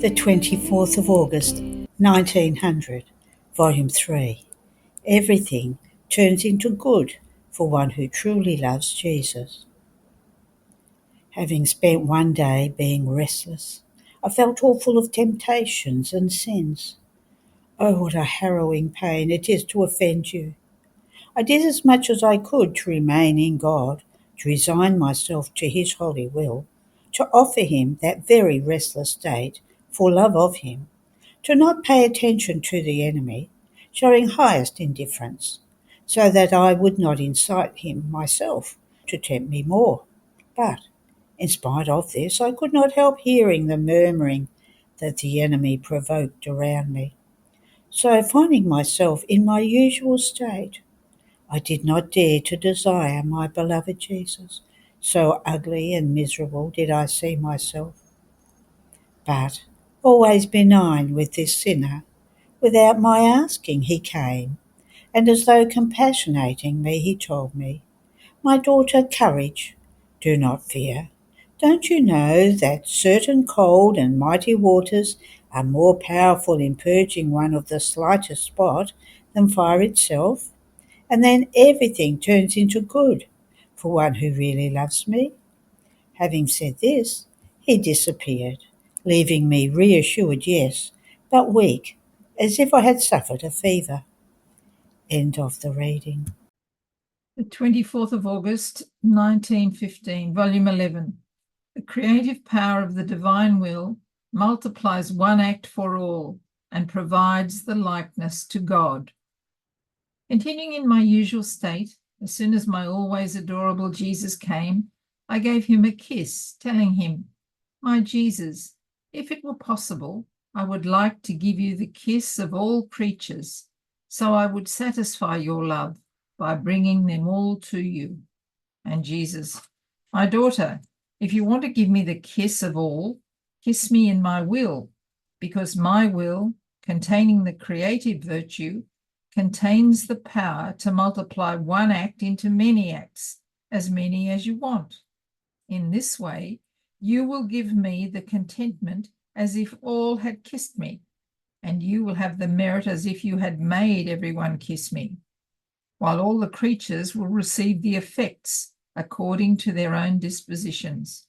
The 24th of August, 1900, Volume 3. Everything turns into good for one who truly loves Jesus. Having spent one day being restless, I felt all full of temptations and sins. Oh, what a harrowing pain it is to offend you. I did as much as I could to remain in God, to resign myself to His holy will, to offer Him that very restless state for love of Him, to not pay attention to the enemy, showing highest indifference, so that I would not incite him myself to tempt me more. But, in spite of this, I could not help hearing the murmuring that the enemy provoked around me. So, finding myself in my usual state, I did not dare to desire my beloved Jesus, so ugly and miserable did I see myself. But, always benign with this sinner, without my asking he came, and as though compassionating me he told me, "My daughter, courage, do not fear. Don't you know that certain cold and mighty waters are more powerful in purging one of the slightest spot than fire itself? And then everything turns into good for one who really loves me." Having said this, he disappeared, leaving me reassured, yes, but weak, as if I had suffered a fever. End of the reading. The 24th of August, 1915, Volume 11. The creative power of the divine will multiplies one act for all and provides the likeness to God. Continuing in my usual state, as soon as my always adorable Jesus came, I gave him a kiss, telling him, "My Jesus, if it were possible, I would like to give you the kiss of all creatures, so I would satisfy your love by bringing them all to you." And Jesus, "My daughter, if you want to give me the kiss of all, kiss me in my will, because my will, containing the creative virtue, contains the power to multiply one act into many acts, as many as you want. In this way, you will give me the contentment as if all had kissed me, and you will have the merit as if you had made everyone kiss me, while all the creatures will receive the effects according to their own dispositions.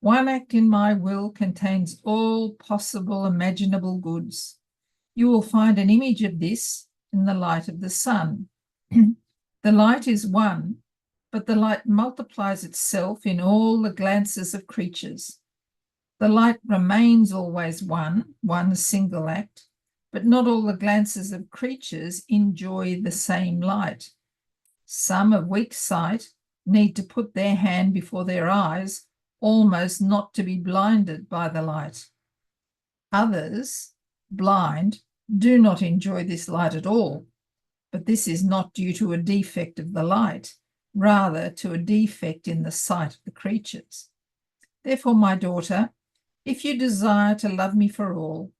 One act in my will contains all possible imaginable goods. You will find an image of this in the light of the sun. The light is one, but the light multiplies itself in all the glances of creatures. The light remains always one single act, but not all the glances of creatures enjoy the same light. Some of weak sight need to put their hand before their eyes, almost not to be blinded by the light. Others, blind, do not enjoy this light at all, but this is not due to a defect of the light, rather to a defect in the sight of the creatures. Therefore, my daughter, if you desire to love me for all,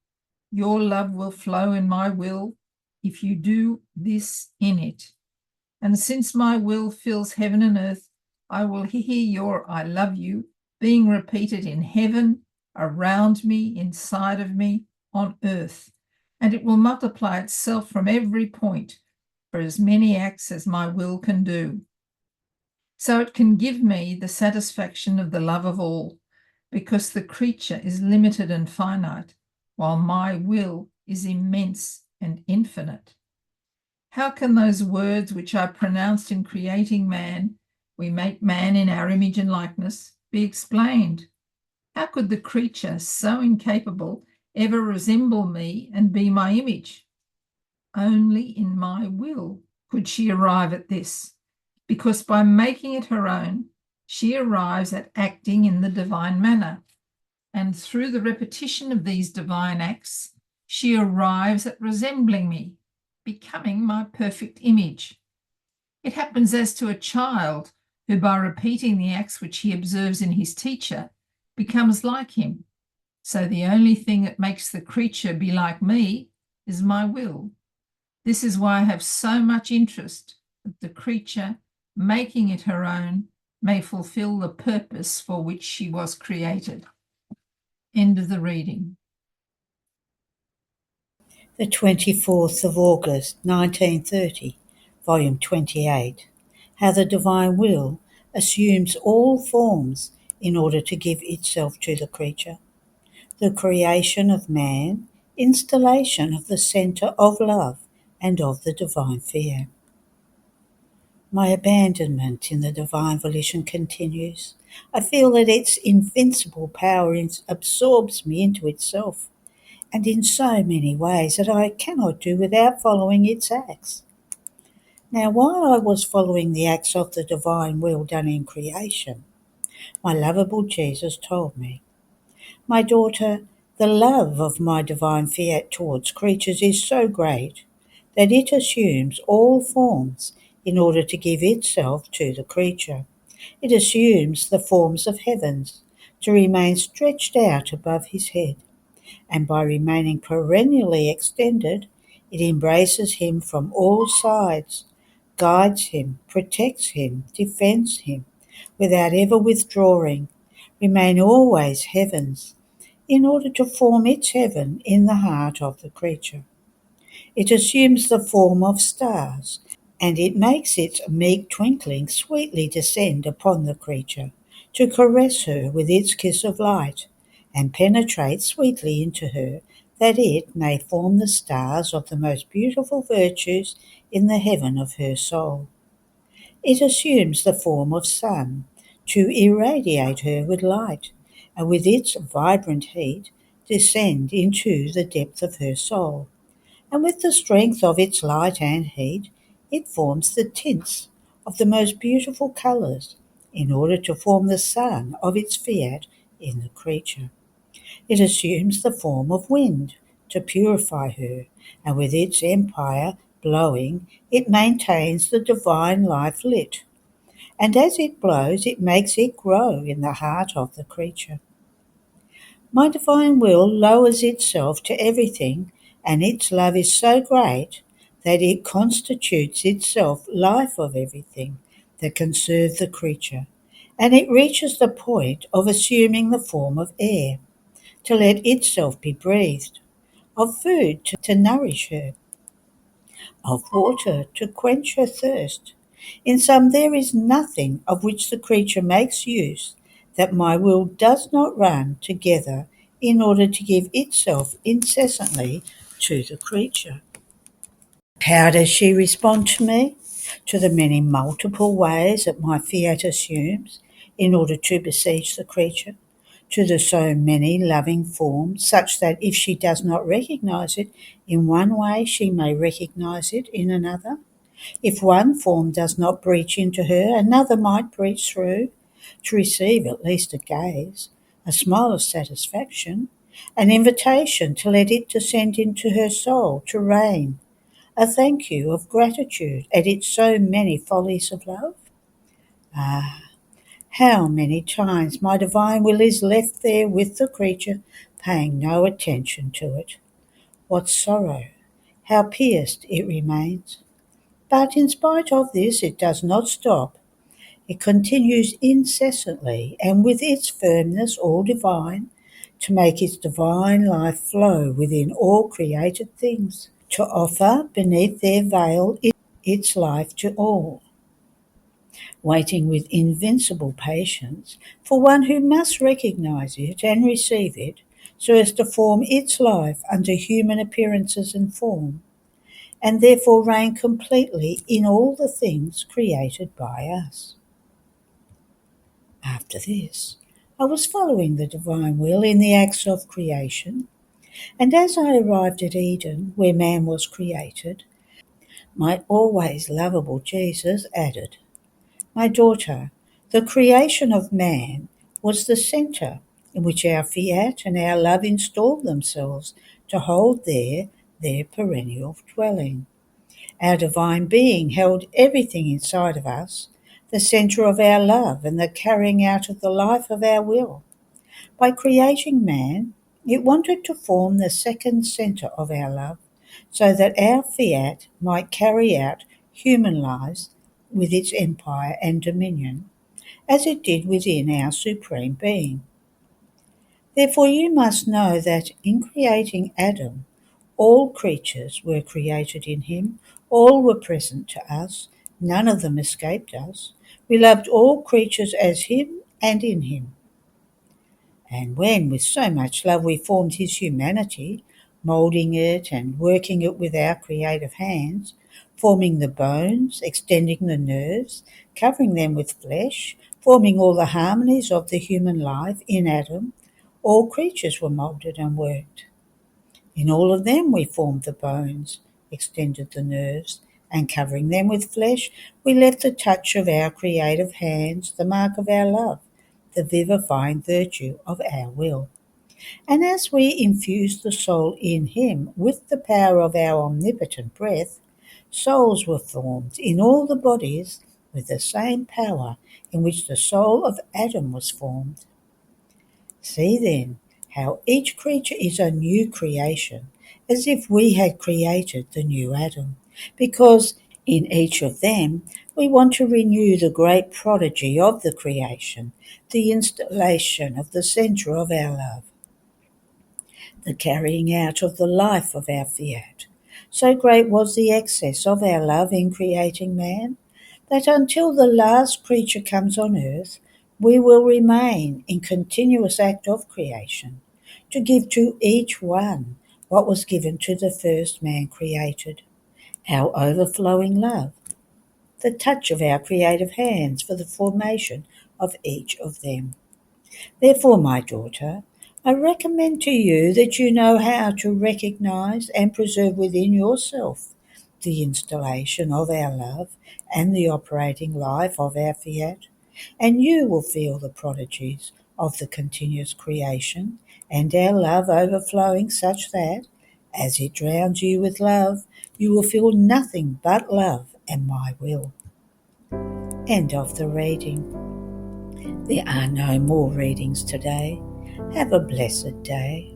your love will flow in my will if you do this in it. And since my will fills heaven and earth, I will hear your "I love you" being repeated in heaven, around me, inside of me, on earth, and it will multiply itself from every point for as many acts as my will can do. So it can give me the satisfaction of the love of all, because the creature is limited and finite, while my will is immense and infinite. How can those words which I pronounced in creating man, "We make man in our image and likeness," be explained? How could the creature, so incapable, ever resemble me and be my image? Only in my will could she arrive at this, because by making it her own, she arrives at acting in the divine manner, and through the repetition of these divine acts, she arrives at resembling me, becoming my perfect image. It happens as to a child who, by repeating the acts which he observes in his teacher, becomes like him. So the only thing that makes the creature be like me is my will. This is why I have so much interest that the creature, making it her own, may fulfill the purpose for which she was created. End of the reading. The 24th of August, 1930, Volume 28. How the Divine Will assumes all forms in order to give itself to the creature. The creation of man, installation of the centre of love and of the divine fear. My abandonment in the divine volition continues. I feel that its invincible power absorbs me into itself, and in so many ways that I cannot do without following its acts. Now, while I was following the acts of the divine will done in creation, my lovable Jesus told me, "My daughter, the love of my divine fiat towards creatures is so great that it assumes all forms in order to give itself to the creature. It assumes the forms of heavens to remain stretched out above his head, and by remaining perennially extended, it embraces him from all sides, guides him, protects him, defends him, without ever withdrawing, remain always heavens, in order to form its heaven in the heart of the creature. It assumes the form of stars, and it makes its meek twinkling sweetly descend upon the creature, to caress her with its kiss of light, and penetrate sweetly into her, that it may form the stars of the most beautiful virtues in the heaven of her soul. It assumes the form of sun, to irradiate her with light, and with its vibrant heat descend into the depth of her soul, and with the strength of its light and heat, it forms the tints of the most beautiful colours, in order to form the sun of its fiat in the creature. It assumes the form of wind, to purify her, and with its empire blowing, it maintains the divine life lit, and as it blows, it makes it grow in the heart of the creature. My divine will lowers itself to everything, and its love is so great that it constitutes itself life of everything that can serve the creature, and it reaches the point of assuming the form of air, to let itself be breathed, of food to nourish her, of water to quench her thirst. In sum, there is nothing of which the creature makes use that my will does not run together in order to give itself incessantly to the creature. How does she respond to me? To the many multiple ways that my fiat assumes in order to beseech the creature, to the so many loving forms, such that if she does not recognize it in one way, she may recognize it in another. If one form does not breach into her, another might breach through, to receive at least a gaze, a smile of satisfaction, an invitation to let it descend into her soul, to reign, a thank you of gratitude at its so many follies of love. Ah, how many times my divine will is left there with the creature, paying no attention to it. What sorrow, how pierced it remains. But in spite of this, it does not stop. It continues incessantly, and with its firmness all divine, to make its divine life flow within all created things, to offer beneath their veil its life to all, waiting with invincible patience for one who must recognize it and receive it, so as to form its life under human appearances and form, and therefore reign completely in all the things created by us. After this, I was following the divine will in the acts of creation, and as I arrived at Eden, where man was created, my always lovable Jesus added, "My daughter, the creation of man was the centre in which our fiat and our love installed themselves to hold there their perennial dwelling. Our divine being held everything inside of us, the centre of our love and the carrying out of the life of our will. By creating man, it wanted to form the second centre of our love, so that our fiat might carry out human lives with its empire and dominion, as it did within our supreme being. Therefore you must know that in creating Adam, All creatures were created in him. All were present to us. None of them escaped us. We loved all creatures as him and in him. And when, with so much love, we formed his humanity, moulding it and working it with our creative hands, forming the bones, extending the nerves, covering them with flesh, forming all the harmonies of the human life in Adam, all creatures were moulded and worked. In all of them we formed the bones, extended the nerves, and covering them with flesh, we left the touch of our creative hands, the mark of our love, the vivifying virtue of our will. And as we infused the soul in him with the power of our omnipotent breath, souls were formed in all the bodies with the same power in which the soul of Adam was formed. See then how each creature is a new creation, as if we had created the new Adam, because in each of them we want to renew the great prodigy of the creation, the installation of the centre of our love, the carrying out of the life of our fiat. So great was the excess of our love in creating man, that until the last creature comes on earth, we will remain in continuous act of creation, to give to each one what was given to the first man created, our overflowing love, the touch of our creative hands for the formation of each of them. Therefore, my daughter, I recommend to you that you know how to recognize and preserve within yourself the installation of our love and the operating life of our fiat, and you will feel the prodigies of the continuous creation and our love overflowing such that, as it drowns you with love, you will feel nothing but love and my will. End of the reading. There are no more readings today. Have a blessed day.